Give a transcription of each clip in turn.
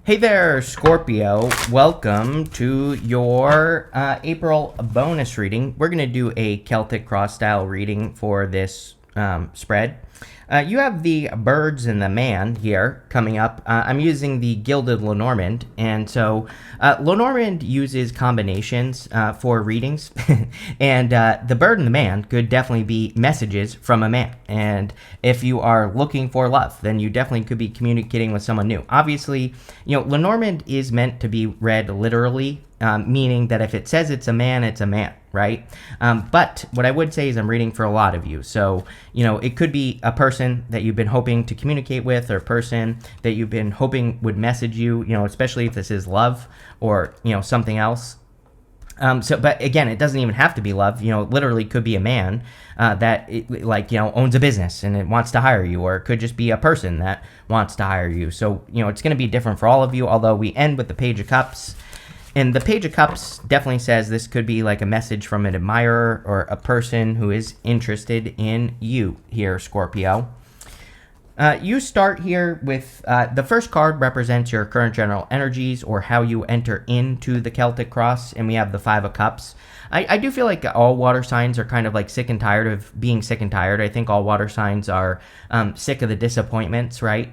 Hey there, Scorpio. Welcome to your April bonus reading. We're going to do a Celtic cross style reading for this spread. You have the birds and the man here coming up. I'm using the Gilded Lenormand, and so Lenormand uses combinations for readings, and the bird and the man could definitely be messages from a man. And if you are looking for love, then you definitely could be communicating with someone new. Obviously, Lenormand is meant to be read literally, meaning that if it says it's a man, right? But what I would say is I'm reading for a lot of you. So, it could be a person that you've been hoping to communicate with, or a person that you've been hoping would message you, especially if this is love or, something else. But again, it doesn't even have to be love. It literally could be a man that owns a business and it wants to hire you, or it could just be a person that wants to hire you. So, it's going to be different for all of you, although we end with the Page of Cups. And the Page of Cups definitely says this could be like a message from an admirer or a person who is interested in you here, Scorpio. You start here with the first card represents your current general energies or how you enter into the Celtic cross, and we have the Five of Cups. I do feel like all water signs are kind of like sick and tired of being sick and tired. I think all water signs are sick of the disappointments, right?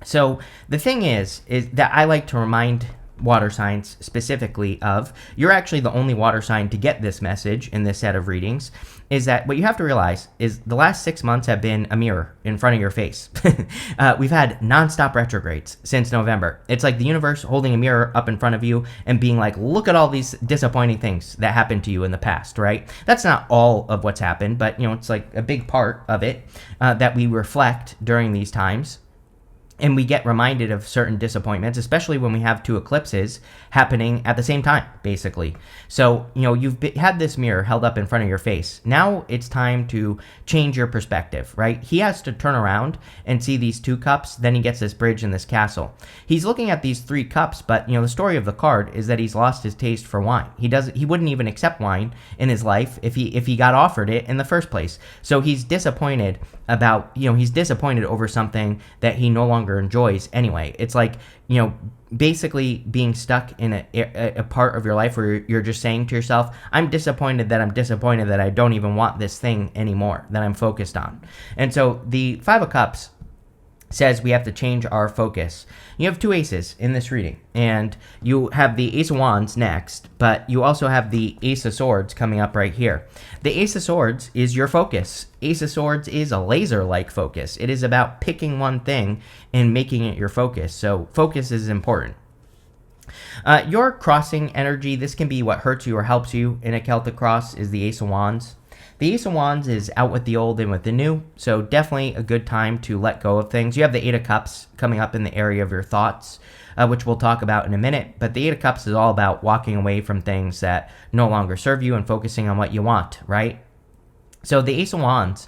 So the thing is that I like to remind water signs specifically of, you're actually the only water sign to get this message in this set of readings, is that what you have to realize is the last 6 months have been a mirror in front of your face. We've had nonstop retrogrades since November. It's like the universe holding a mirror up in front of you and being like, look at all these disappointing things that happened to you in the past, right? That's not all of what's happened, but it's like a big part of it that we reflect during these times. And we get reminded of certain disappointments, especially when we have two eclipses happening at the same time, basically. So, you've had this mirror held up in front of your face. Now it's time to change your perspective, right? He has to turn around and see these two cups. Then he gets this bridge and this castle. He's looking at these three cups, but, the story of the card is that he's lost his taste for wine. He wouldn't even accept wine in his life if he got offered it in the first place. So he's disappointed he's disappointed over something that he no longer enjoys anyway. It's like, basically being stuck in a part of your life where you're just saying to yourself, I'm disappointed that I don't even want this thing anymore that I'm focused on. And so the Five of Cups says we have to change our focus. You have two aces in this reading, and you have the Ace of Wands next, but you also have the Ace of Swords coming up right here. The Ace of Swords is your focus. Ace of Swords is a laser-like focus. It is about picking one thing and making it your focus. So focus is important. Your crossing energy, this can be what hurts you or helps you in a Celtic cross, is the Ace of Wands. The Ace of Wands is out with the old and with the new, so definitely a good time to let go of things. You have the Eight of Cups coming up in the area of your thoughts, which we'll talk about in a minute, but the Eight of Cups is all about walking away from things that no longer serve you and focusing on what you want, right? So the Ace of Wands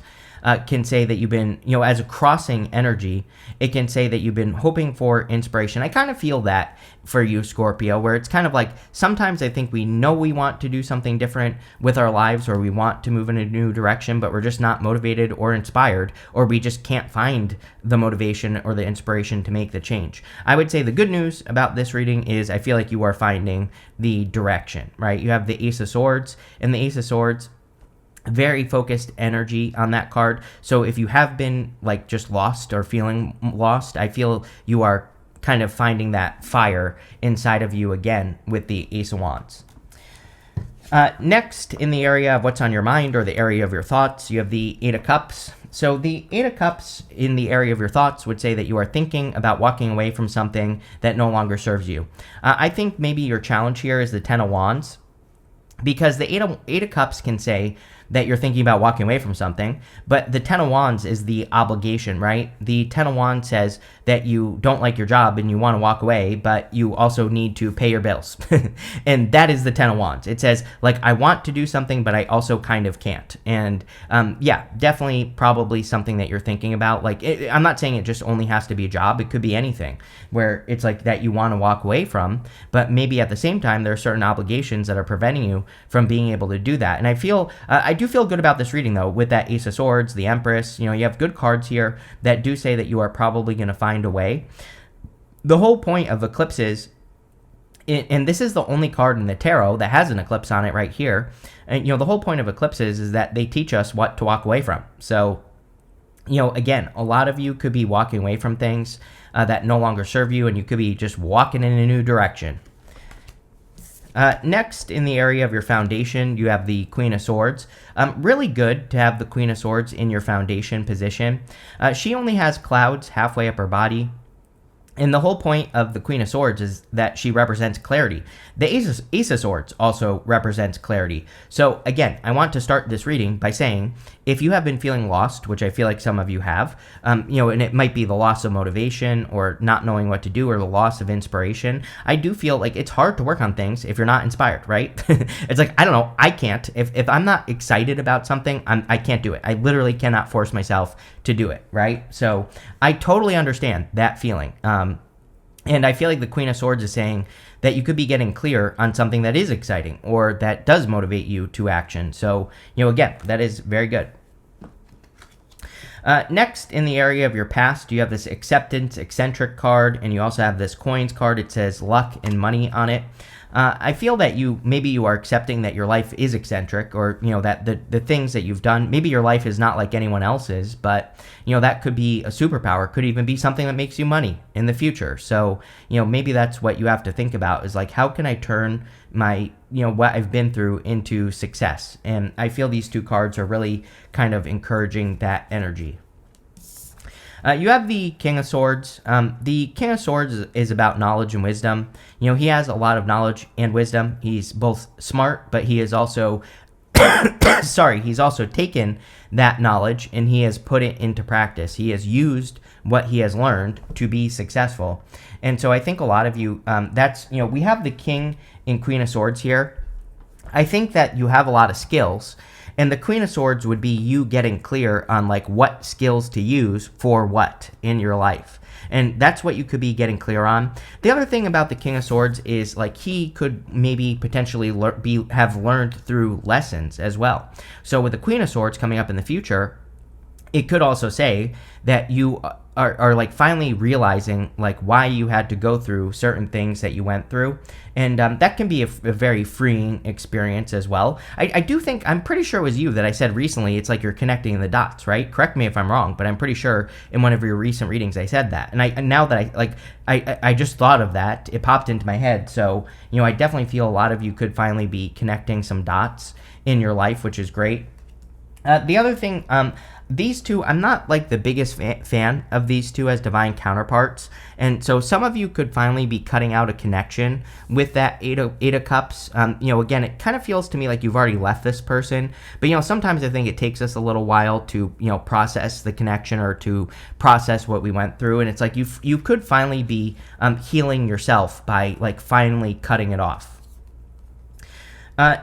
can say that you've been, as a crossing energy, it can say that you've been hoping for inspiration. I kind of feel that for you, Scorpio, where it's kind of like sometimes I think we know we want to do something different with our lives, or we want to move in a new direction, but we're just not motivated or inspired, or we just can't find the motivation or the inspiration to make the change. I would say the good news about this reading is I feel like you are finding the direction, right? You have the Ace of Swords, and the Ace of Swords, very focused energy on that card. So if you have been like just lost or feeling lost, I feel you are kind of finding that fire inside of you again with the Ace of Wands. Next, in the area of what's on your mind or the area of your thoughts, you have the Eight of Cups. So the Eight of Cups in the area of your thoughts would say that you are thinking about walking away from something that no longer serves you. I think maybe your challenge here is the Ten of Wands, because the Eight of Cups can say that you're thinking about walking away from something, but the Ten of Wands is the obligation, right? The Ten of Wands says that you don't like your job and you want to walk away, but you also need to pay your bills. And that is the Ten of Wands. It says, like, I want to do something, but I also kind of can't. And yeah, definitely probably something that you're thinking about. Like, I'm not saying it just only has to be a job. It could be anything where it's like that you want to walk away from, but maybe at the same time, there are certain obligations that are preventing you from being able to do that. And I do feel good about this reading, though, with that Ace of Swords, the Empress. You have good cards here that do say that you are probably going to find a way. the whole point of eclipses, and this is the only card in the tarot that has an eclipse on it right here. And, the whole point of eclipses is that they teach us what to walk away from. So, again, a lot of you could be walking away from things that no longer serve you, and you could be just walking in a new direction. Next, in the area of your foundation, you have the Queen of Swords. Really good to have the Queen of Swords in your foundation position. She only has clouds halfway up her body. And the whole point of the Queen of Swords is that she represents clarity. The Ace of Swords also represents clarity. So again, I want to start this reading by saying, if you have been feeling lost, which I feel like some of you have, and it might be the loss of motivation or not knowing what to do or the loss of inspiration, I do feel like it's hard to work on things if you're not inspired, right? It's like, I don't know, I can't. If I'm not excited about something, I can't do it. I literally cannot force myself to do it, right? So I totally understand that feeling. And I feel like the Queen of Swords is saying that you could be getting clear on something that is exciting or that does motivate you to action. So, again, that is very good. Next, in the area of your past, you have this acceptance, eccentric card, and you also have this coins card. It says luck and money on it. I feel that maybe you are accepting that your life is eccentric, or that the things that you've done, maybe your life is not like anyone else's, but that could be a superpower, could even be something that makes you money in the future. So maybe that's what you have to think about, is like, how can I turn my what I've been through into success? And I feel these two cards are really kind of encouraging that energy. You have the King of Swords. The King of Swords is about knowledge and wisdom. He has a lot of knowledge and wisdom. He's both smart, but he is also, he's also taken that knowledge and he has put it into practice. He has used what he has learned to be successful. And so I think a lot of you, we have the King and Queen of Swords here. I think that you have a lot of skills. And the Queen of Swords would be you getting clear on like what skills to use for what in your life. And that's what you could be getting clear on. The other thing about the King of Swords is like he could maybe potentially have learned through lessons as well. So with the Queen of Swords coming up in the future, it could also say that you are like finally realizing like why you had to go through certain things that you went through. And that can be a very freeing experience as well. I do think, I'm pretty sure it was you that I said recently, it's like you're connecting the dots, right? Correct me if I'm wrong, but I'm pretty sure in one of your recent readings I said that. And now that I just thought of that, it popped into my head. So, I definitely feel a lot of you could finally be connecting some dots in your life, which is great. The other thing, these two, I'm not like the biggest fan of these two as divine counterparts. And so some of you could finally be cutting out a connection with that Eight of Cups. Again, it kind of feels to me like you've already left this person. But, sometimes I think it takes us a little while to, process the connection or to process what we went through. And it's like you could finally be healing yourself by like finally cutting it off.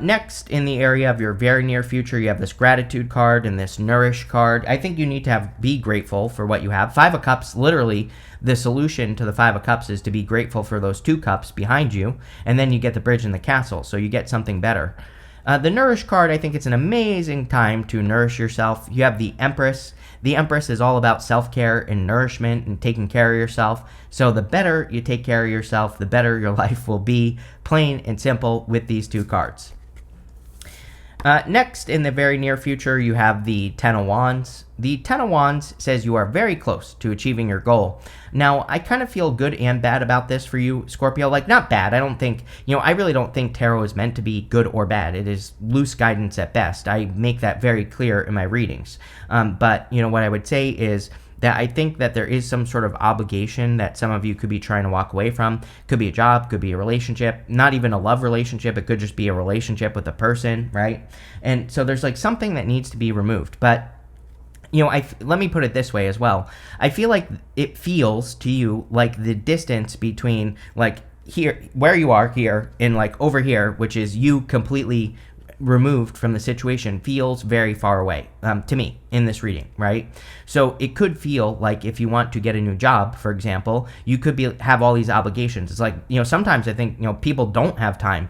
Next, in the area of your very near future, you have this gratitude card and this nourish card. I think you need to be grateful for what you have. Five of Cups, literally, the solution to the Five of Cups is to be grateful for those two cups behind you, and then you get the bridge and the castle, so you get something better. The nourish card, I think it's an amazing time to nourish yourself. You have the Empress. The Empress is all about self-care and nourishment and taking care of yourself. So the better you take care of yourself, the better your life will be, plain and simple, with these two cards. Next, in the very near future, you have the Ten of Wands. The Ten of Wands says you are very close to achieving your goal. Now, I kind of feel good and bad about this for you, Scorpio. Like, not bad. I don't think, I really don't think tarot is meant to be good or bad. It is loose guidance at best. I make that very clear in my readings. But, what I would say is that I think that there is some sort of obligation that some of you could be trying to walk away from. Could be a job, could be a relationship, not even a love relationship. It could just be a relationship with a person, right? And so there's like something that needs to be removed. But, let me put it this way as well. I feel like it feels to you like the distance between like here, where you are here, and like over here, which is you completely removed from the situation, feels very far away to me. in this reading, right? So it could feel like if you want to get a new job, for example, you could have all these obligations. It's like, sometimes I think, people don't have time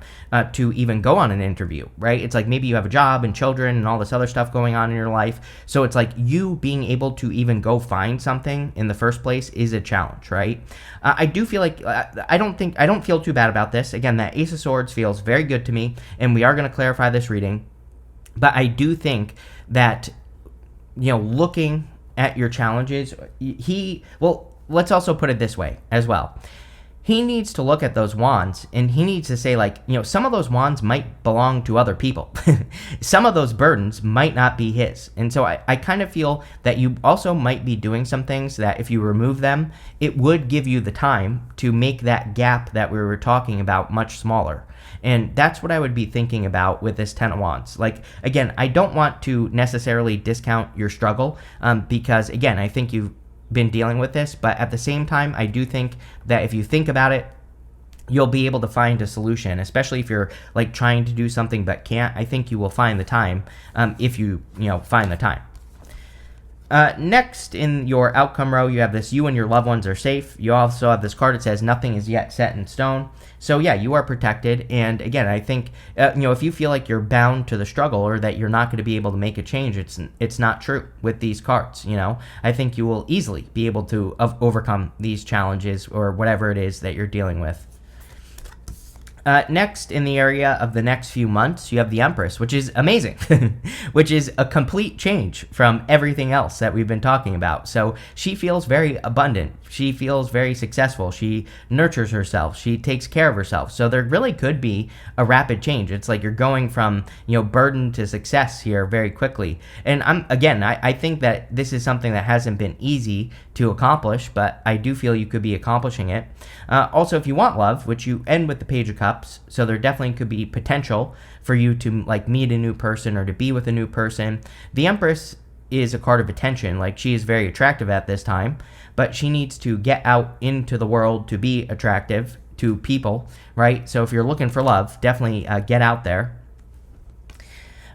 to even go on an interview, right? It's like maybe you have a job and children and all this other stuff going on in your life. So it's like you being able to even go find something in the first place is a challenge, right? I do feel like, I don't feel too bad about this. Again, that Ace of Swords feels very good to me, and we are going to clarify this reading. But I do think that, looking at your challenges, let's also put it this way as well. He needs to look at those wands, and he needs to say, like, some of those wands might belong to other people. Some of those burdens might not be his. And so I kind of feel that you also might be doing some things that if you remove them, it would give you the time to make that gap that we were talking about much smaller. And that's what I would be thinking about with this Ten of Wands. Like, again, I don't want to necessarily discount your struggle because, again, I think you've been dealing with this. But at the same time, I do think that if you think about it, you'll be able to find a solution, especially if you're like trying to do something but can't. I think you will find the time if you find the time. Next in your outcome row, you have this: you and your loved ones are safe. You also have this card that says nothing is yet set in stone. So yeah, you are protected. And again, I think if you feel like you're bound to the struggle or that you're not going to be able to make a change, it's not true with these cards. I think you will easily be able to overcome these challenges or whatever it is that you're dealing with. Next, in the area of the next few months, you have the Empress, which is amazing, which is a complete change from everything else that we've been talking about. So she feels very abundant. She feels very successful. She nurtures herself. She takes care of herself. So there really could be a rapid change. It's like you're going from, burden to success here very quickly. And I think that this is something that hasn't been easy to accomplish, but I do feel you could be accomplishing it. Also, if you want love, which you end with the Page of Cups, so there definitely could be potential for you to like meet a new person or to be with a new person. The Empress is a card of attention. Like, she is very attractive at this time, but she needs to get out into the world to be attractive to people, right? So if you're looking for love, definitely get out there.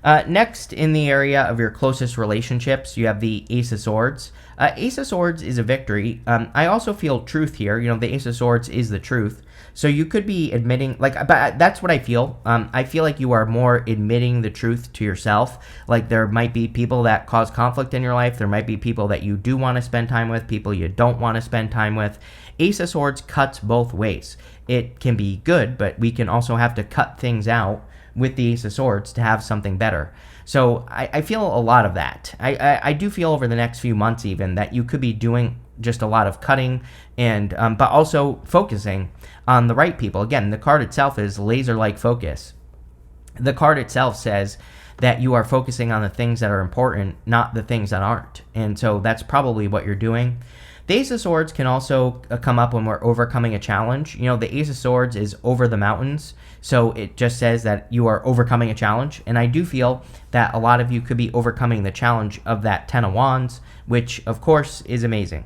Next, in the area of your closest relationships, you have the Ace of Swords. Ace of Swords is a victory. I also feel truth here. The Ace of Swords is the truth. So you could be admitting, but that's what I feel. I feel like you are more admitting the truth to yourself. Like, there might be people that cause conflict in your life. There might be people that you do want to spend time with, people you don't want to spend time with. Ace of Swords cuts both ways. It can be good, but we can also have to cut things out with the Ace of Swords to have something better. So I feel a lot of that. I do feel over the next few months even that you could be doing just a lot of cutting and but also focusing on the right people. Again, the card itself is laser-like focus. The card itself says that you are focusing on the things that are important, not the things that aren't. And so that's probably what you're doing. The Ace of Swords can also come up when we're overcoming a challenge. The Ace of Swords is over the mountains, so it just says that you are overcoming a challenge. And I do feel that a lot of you could be overcoming the challenge of that Ten of Wands, which, of course, is amazing.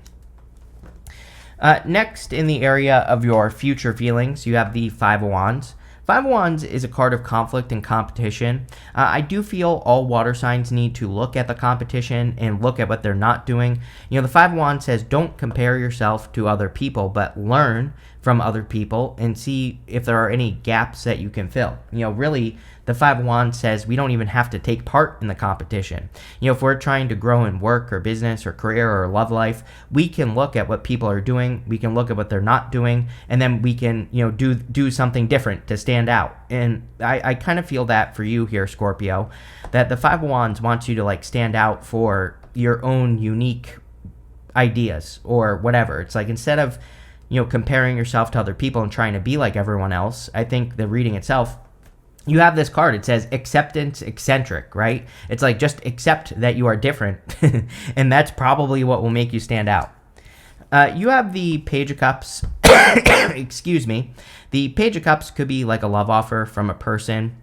Next, in the area of your future feelings, you have the Five of Wands. Five of Wands is a card of conflict and competition. I do feel all water signs need to look at the competition and look at what they're not doing. The Five of Wands says don't compare yourself to other people, but learn from other people and see if there are any gaps that you can fill. Really, the Five of Wands says we don't even have to take part in the competition. If we're trying to grow in work or business or career or love life, we can look at what people are doing, we can look at what they're not doing, and then we can, do something different to stand out. And I kind of feel that for you here, Scorpio, that the Five of Wands wants you to like stand out for your own unique ideas or whatever. It's like instead of comparing yourself to other people and trying to be like everyone else, I think the reading itself, you have this card. It says acceptance eccentric, right? It's like just accept that you are different, and that's probably what will make you stand out. You have the Page of Cups. Excuse me. The Page of Cups could be like a love offer from a person,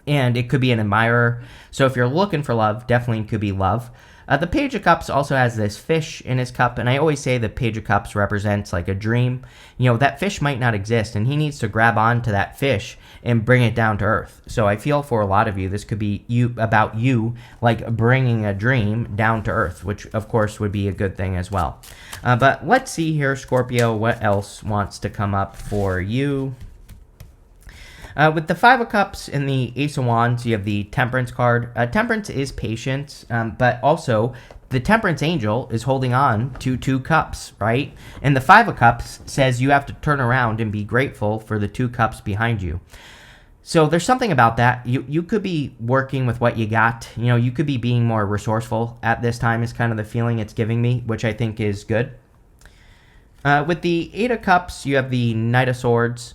and it could be an admirer. So if you're looking for love, definitely could be love. The Page of Cups also has this fish in his cup, and I always say the Page of Cups represents like a dream. That fish might not exist, and he needs to grab onto that fish and bring it down to earth. So I feel for a lot of you, this could be about you, like bringing a dream down to earth, which of course would be a good thing as well. But let's see here, Scorpio, what else wants to come up for you. With the Five of Cups and the Ace of Wands, you have the Temperance card. Temperance is patience, but also the Temperance angel is holding on to 2 cups, right? And the Five of Cups says you have to turn around and be grateful for the 2 cups behind you. So there's something about that. You could be working with what you got. You could be being more resourceful at this time is kind of the feeling it's giving me, which I think is good. With the Eight of Cups, you have the Knight of Swords.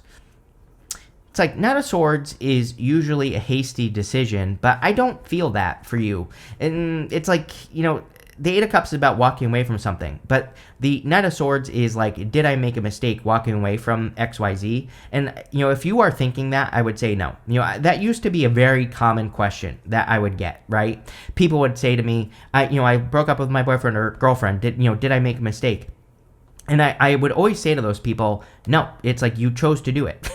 It's like Knight of Swords is usually a hasty decision, but I don't feel that for you. And it's like, the Eight of Cups is about walking away from something, but the Knight of Swords is like, did I make a mistake walking away from XYZ? And, if you are thinking that, I would say no. That used to be a very common question that I would get, right? People would say to me, I broke up with my boyfriend or girlfriend. Did I make a mistake? And I would always say to those people, no, it's like you chose to do it.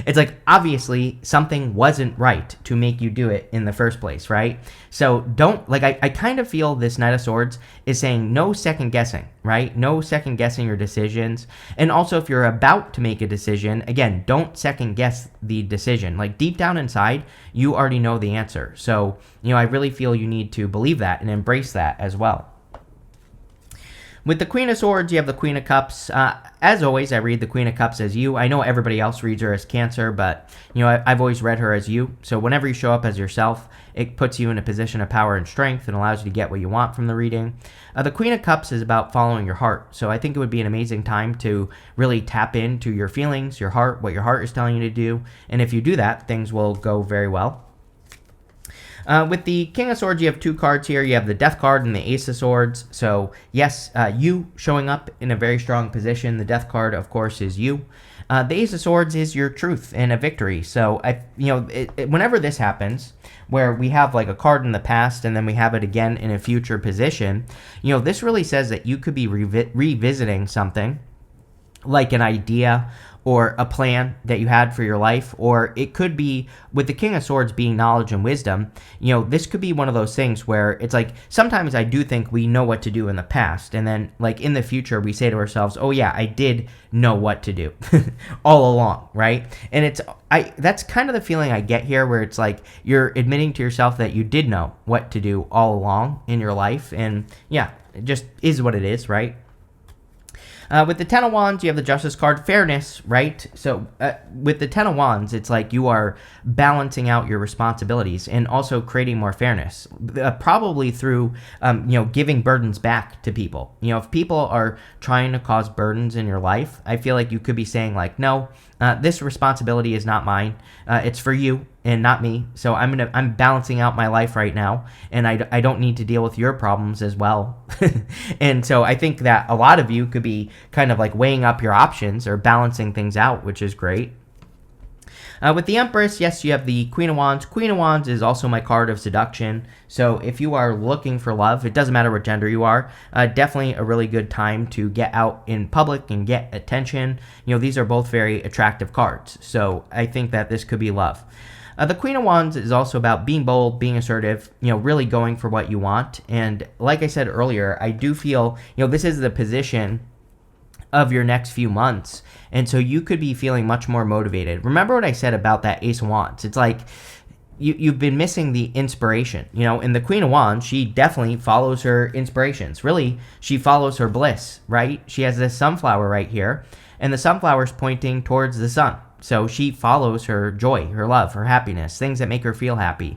It's like, obviously, something wasn't right to make you do it in the first place, right? So I kind of feel this Knight of Swords is saying no second guessing, right? No second guessing your decisions. And also, if you're about to make a decision, again, don't second guess the decision. Like deep down inside, you already know the answer. So, I really feel you need to believe that and embrace that as well. With the Queen of Swords, you have the Queen of Cups. As always, I read the Queen of Cups as you. I know everybody else reads her as Cancer, but, I've always read her as you. So whenever you show up as yourself, it puts you in a position of power and strength and allows you to get what you want from the reading. The Queen of Cups is about following your heart. So I think it would be an amazing time to really tap into your feelings, your heart, what your heart is telling you to do. And if you do that, things will go very well. With the King of Swords, you have 2 cards here. You have the Death card and the Ace of Swords. So, yes, you showing up in a very strong position. The Death card, of course, is you. The Ace of Swords is your truth and a victory. So, whenever this happens, where we have like a card in the past and then we have it again in a future position, this really says that you could be revisiting something like an idea or a plan that you had for your life, or it could be, with the King of Swords being knowledge and wisdom, this could be one of those things where it's like, sometimes I do think we know what to do in the past, and then like in the future we say to ourselves, oh yeah, I did know what to do all along, right? And that's kind of the feeling I get here, where it's like you're admitting to yourself that you did know what to do all along in your life, and yeah, it just is what it is, right? With the Ten of Wands, you have the Justice card, fairness, right? So with the Ten of Wands, it's like you are balancing out your responsibilities and also creating more fairness, probably through, giving burdens back to people. If people are trying to cause burdens in your life, I feel like you could be saying like, no, this responsibility is not mine. It's for you and not me. So I'm balancing out my life right now, and I don't need to deal with your problems as well. And so I think that a lot of you could be kind of like weighing up your options or balancing things out, which is great. With the Empress, yes, you have the Queen of Wands. Queen of Wands is also my card of seduction. So if you are looking for love, it doesn't matter what gender you are, definitely a really good time to get out in public and get attention. These are both very attractive cards. So I think that this could be love. The Queen of Wands is also about being bold, being assertive, really going for what you want. And like I said earlier, I do feel, this is the position of your next few months. And so you could be feeling much more motivated. Remember what I said about that Ace of Wands. It's like you've been missing the inspiration. And the Queen of Wands, she definitely follows her inspirations. Really, she follows her bliss, right? She has this sunflower right here, and the sunflower's pointing towards the sun. So she follows her joy, her love, her happiness, things that make her feel happy,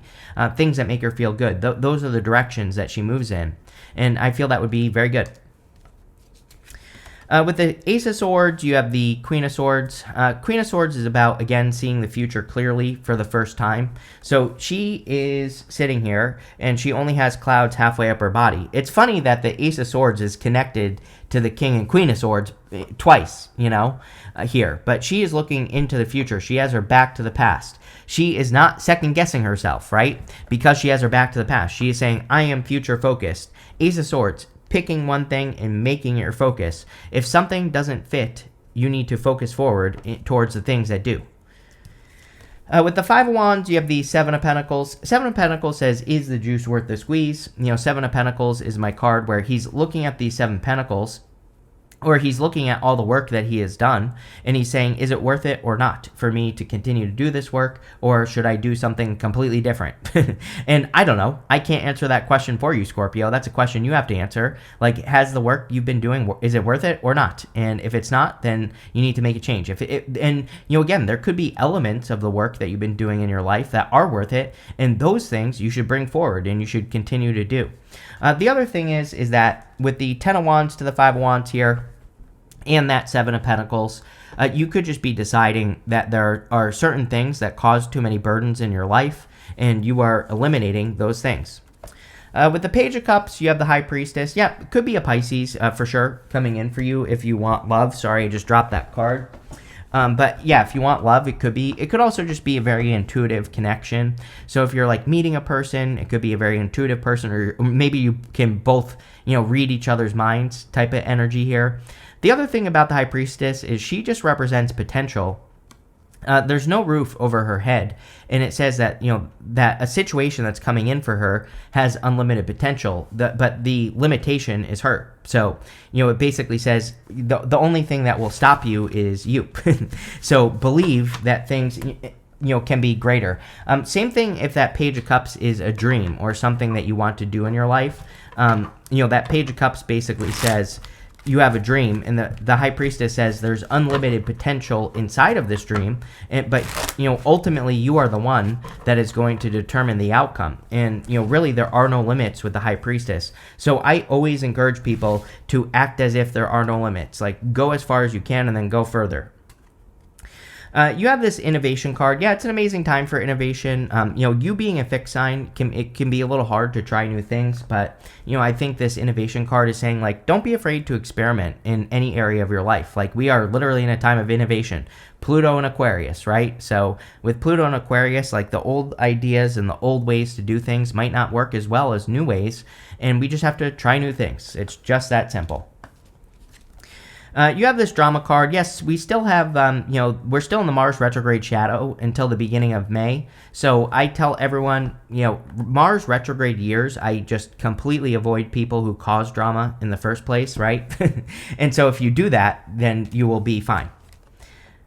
things that make her feel good. Those are the directions that she moves in. And I feel that would be very good. With the Ace of Swords, you have the Queen of Swords. Queen of Swords is about, again, seeing the future clearly for the first time. So she is sitting here, and she only has clouds halfway up her body. It's funny that the Ace of Swords is connected to the King and Queen of Swords twice, here. But she is looking into the future. She has her back to the past. She is not second-guessing herself, right? Because she has her back to the past. She is saying, I am future-focused. Ace of Swords, picking one thing and making it your focus. If something doesn't fit, you need to focus forward towards the things that do. With the Five of Wands, you have the Seven of Pentacles. Seven of Pentacles says, is the juice worth the squeeze? Seven of Pentacles is my card where he's looking at these Seven Pentacles, or he's looking at all the work that he has done, and he's saying, is it worth it or not for me to continue to do this work, or should I do something completely different? And I don't know. I can't answer that question for you, Scorpio. That's a question you have to answer. Like, has the work you've been doing, is it worth it or not? And if it's not, then you need to make a change. Again, there could be elements of the work that you've been doing in your life that are worth it, and those things you should bring forward and you should continue to do. The other thing is that with the Ten of Wands to the Five of Wands here, and that Seven of Pentacles, you could just be deciding that there are certain things that cause too many burdens in your life, and you are eliminating those things. With the Page of Cups, you have the High Priestess. Yeah, it could be a Pisces for sure coming in for you if you want love. Sorry, I just dropped that card. But yeah, if you want love, it could be. It could also just be a very intuitive connection. So if you're like meeting a person, it could be a very intuitive person, or maybe you can both, read each other's minds type of energy here. The other thing about the High Priestess is she just represents potential. There's no roof over her head, and it says that that a situation that's coming in for her has unlimited potential, but the limitation is her. So it basically says the only thing that will stop you is you. So believe that things can be greater. Same thing if that Page of Cups is a dream or something that you want to do in your life. That Page of Cups basically says you have a dream, and the High Priestess says there's unlimited potential inside of this dream, but ultimately you are the one that is going to determine the outcome. And really there are no limits with the High Priestess. So I always encourage people to act as if there are no limits. Like, go as far as you can and then go further. You have this innovation card. Yeah, it's an amazing time for innovation. You being a fixed sign, it can be a little hard to try new things, but I think this innovation card is saying, like, don't be afraid to experiment in any area of your life. Like, we are literally in a time of innovation. Pluto and Aquarius, right? So with Pluto and Aquarius, like, the old ideas and the old ways to do things might not work as well as new ways, and we just have to try new things. It's just that simple. You have this drama card. Yes, we still have, we're still in the Mars retrograde shadow until the beginning of May. So I tell everyone, Mars retrograde years, I just completely avoid people who cause drama in the first place, right? And so if you do that, then you will be fine.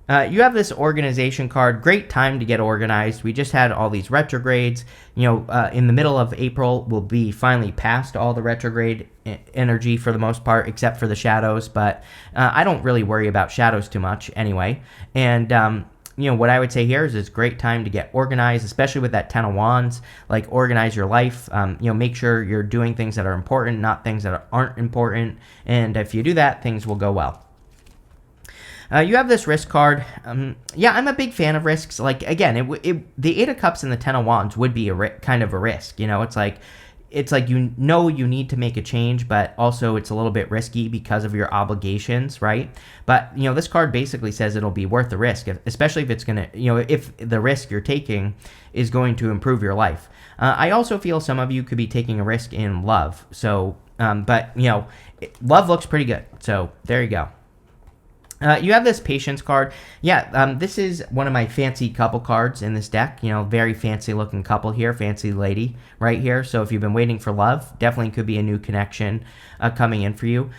You have this organization card. Great time to get organized. We just had all these retrogrades. In the middle of April, we'll be finally past all the retrograde energy for the most part, except for the shadows. But I don't really worry about shadows too much anyway. And what I would say here is it's a great time to get organized, especially with that Ten of Wands. Like, organize your life. Make sure you're doing things that are important, not things that aren't important. And if you do that, things will go well. You have this risk card. Yeah, I'm a big fan of risks. Like, again, the Eight of Cups and the Ten of Wands would be kind of a risk. It's like you need to make a change, but also it's a little bit risky because of your obligations, right? But this card basically says it'll be worth the risk, especially if it's gonna, if the risk you're taking is going to improve your life. I also feel some of you could be taking a risk in love. So, but love looks pretty good. So there you go. You have this patience card. Yeah, this is one of my fancy couple cards in this deck. Very fancy looking couple here, fancy lady right here. So if you've been waiting for love, definitely could be a new connection coming in for you.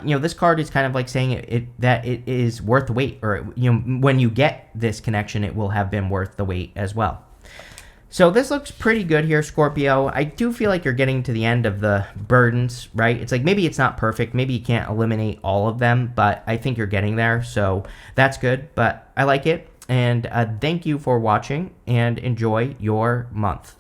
This card is kind of like saying that it is worth the wait, or when you get this connection, it will have been worth the wait as well. So this looks pretty good here, Scorpio. I do feel like you're getting to the end of the burdens, right? It's like maybe it's not perfect. Maybe you can't eliminate all of them, but I think you're getting there. So that's good, but I like it. And thank you for watching, and enjoy your month.